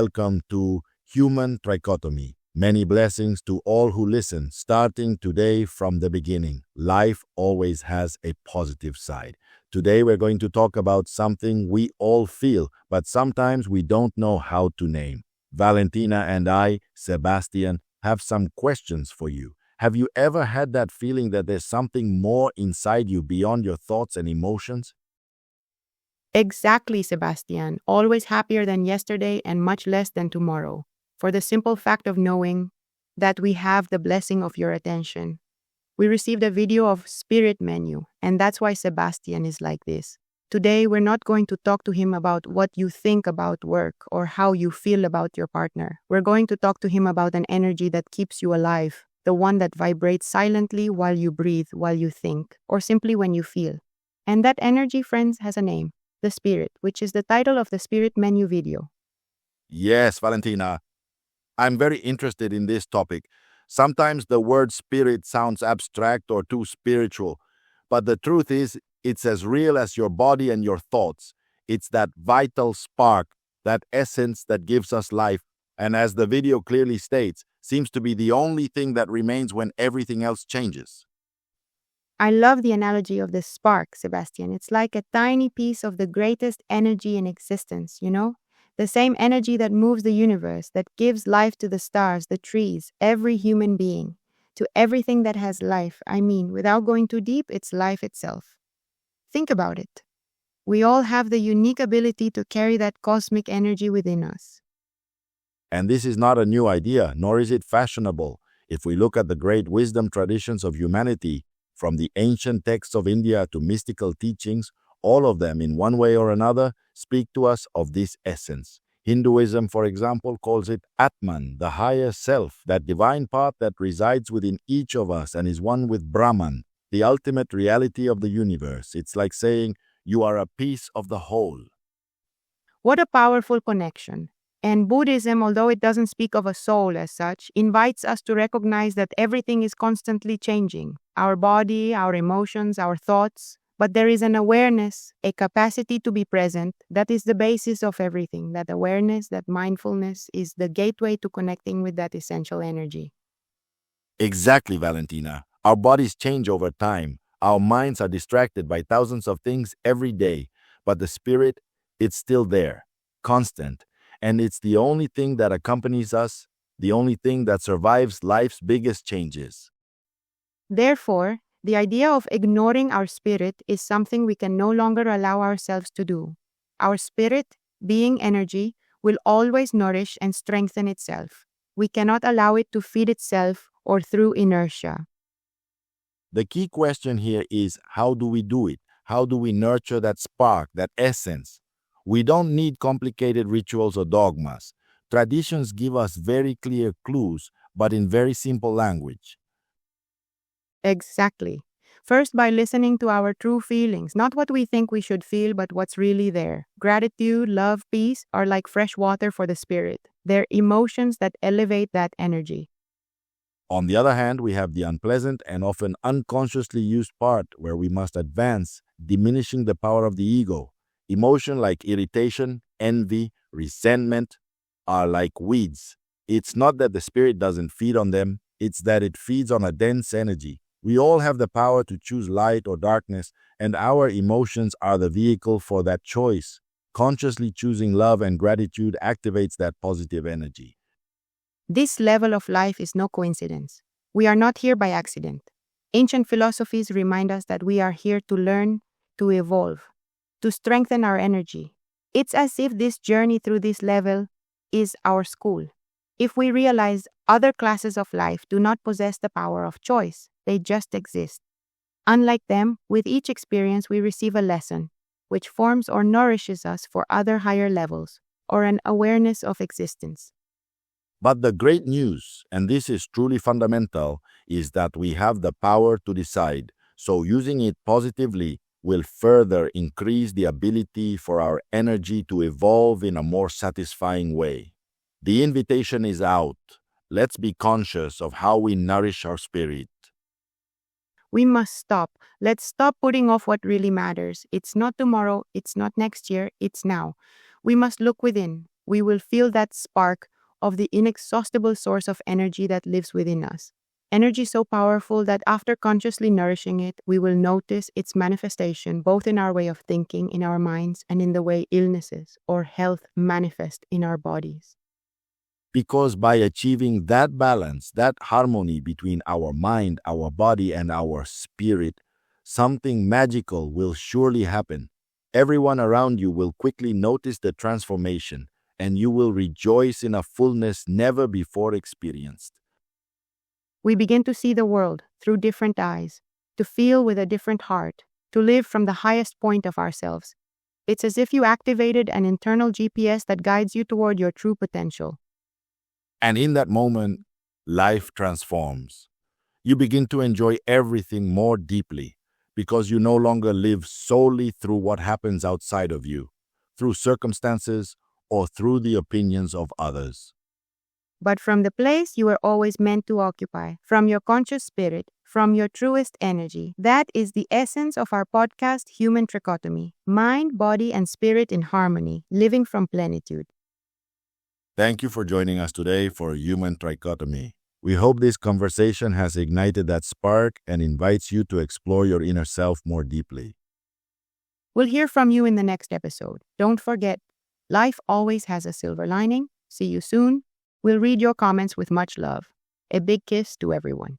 welcome to Human Trichotomy. Many blessings to all who listen, starting today from the beginning. Life always has a positive side. Today we're going to talk about something we all feel, but sometimes we don't know how to name. Valentina and I, Sebastian, have some questions for you. Have you ever had that feeling that there's something more inside you beyond your thoughts and emotions? Exactly, Sebastian. Always happier than yesterday and much less than tomorrow. For the simple fact of knowing that we have the blessing of your attention. We received a video of Spirit Menu, and that's why Sebastian is like this. Today, we're not going to talk to him about what you think about work or how you feel about your partner. We're going to talk to him about an energy that keeps you alive, the one that vibrates silently while you breathe, while you think, or simply when you feel. And that energy, friends, has a name, the Spirit, which is the title of the Spirit Menu video. Yes, Valentina. I'm very interested in this topic. Sometimes the word spirit sounds abstract or too spiritual, but the truth is, it's as real as your body and your thoughts. It's that vital spark, that essence that gives us life, and as the video clearly states, seems to be the only thing that remains when everything else changes. I love the analogy of the spark, Sebastian. It's like a tiny piece of the greatest energy in existence, you know? The same energy that moves the universe, that gives life to the stars, the trees, every human being, to everything that has life. I mean, without going too deep, it's life itself. Think about it. We all have the unique ability to carry that cosmic energy within us. And this is not a new idea, nor is it fashionable. If we look at the great wisdom traditions of humanity, from the ancient texts of India to mystical teachings, all of them, in one way or another, speak to us of this essence. Hinduism, for example, calls it Atman, the higher self, that divine part that resides within each of us and is one with Brahman, the ultimate reality of the universe. It's like saying, you are a piece of the whole. What a powerful connection. And Buddhism, although it doesn't speak of a soul as such, invites us to recognize that everything is constantly changing. Our body, our emotions, our thoughts. But there is an awareness, a capacity to be present, that is the basis of everything. That awareness, that mindfulness is the gateway to connecting with that essential energy. Exactly, Valentina. Our bodies change over time. Our minds are distracted by thousands of things every day. But the spirit, it's still there, constant. And it's the only thing that accompanies us, the only thing that survives life's biggest changes. Therefore, the idea of ignoring our spirit is something we can no longer allow ourselves to do. Our spirit, being energy, will always nourish and strengthen itself. We cannot allow it to feed itself or through inertia. The key question here is, how do we do it? How do we nurture that spark, that essence? We don't need complicated rituals or dogmas. Traditions give us very clear clues, but in very simple language. Exactly. First, by listening to our true feelings, not what we think we should feel, but what's really there. Gratitude, love, peace are like fresh water for the spirit. They're emotions that elevate that energy. On the other hand, we have the unpleasant and often unconsciously used part where we must advance, diminishing the power of the ego. Emotion like irritation, envy, resentment are like weeds. It's not that the spirit doesn't feed on them, it's that it feeds on a dense energy. We all have the power to choose light or darkness, and our emotions are the vehicle for that choice. Consciously choosing love and gratitude activates that positive energy. This level of life is no coincidence. We are not here by accident. Ancient philosophies remind us that we are here to learn, to evolve, to strengthen our energy. It's as if this journey through this level is our school. If we realize other classes of life do not possess the power of choice, they just exist. Unlike them, with each experience we receive a lesson, which forms or nourishes us for other higher levels, or an awareness of existence. But the great news, and this is truly fundamental, is that we have the power to decide, so using it positively will further increase the ability for our energy to evolve in a more satisfying way. The invitation is out. Let's be conscious of how we nourish our spirit. We must stop. Let's stop putting off what really matters. It's not tomorrow, it's not next year, it's now. We must look within. we will feel that spark of the inexhaustible source of energy that lives within us. Energy so powerful that after consciously nourishing it, we will notice its manifestation both in our way of thinking, in our minds, and in the way illnesses or health manifest in our bodies. Because by achieving that balance, that harmony between our mind, our body, and our spirit, something magical will surely happen. Everyone around you will quickly notice the transformation, and you will rejoice in a fullness never before experienced. We begin to see the world through different eyes, to feel with a different heart, to live from the highest point of ourselves. It's as if you activated an internal GPS that guides you toward your true potential. And in that moment, life transforms. You begin to enjoy everything more deeply because you no longer live solely through what happens outside of you, through circumstances, or through the opinions of others. But from the place you were always meant to occupy, from your conscious spirit, from your truest energy. That is the essence of our podcast, Human Trichotomy: mind, body, and spirit in harmony, living from plenitude. Thank you for joining us today for Human Trichotomy. We hope this conversation has ignited that spark and invites you to explore your inner self more deeply. We'll hear from you in the next episode. Don't forget, life always has a silver lining. See you soon. We'll read your comments with much love. A big kiss to everyone.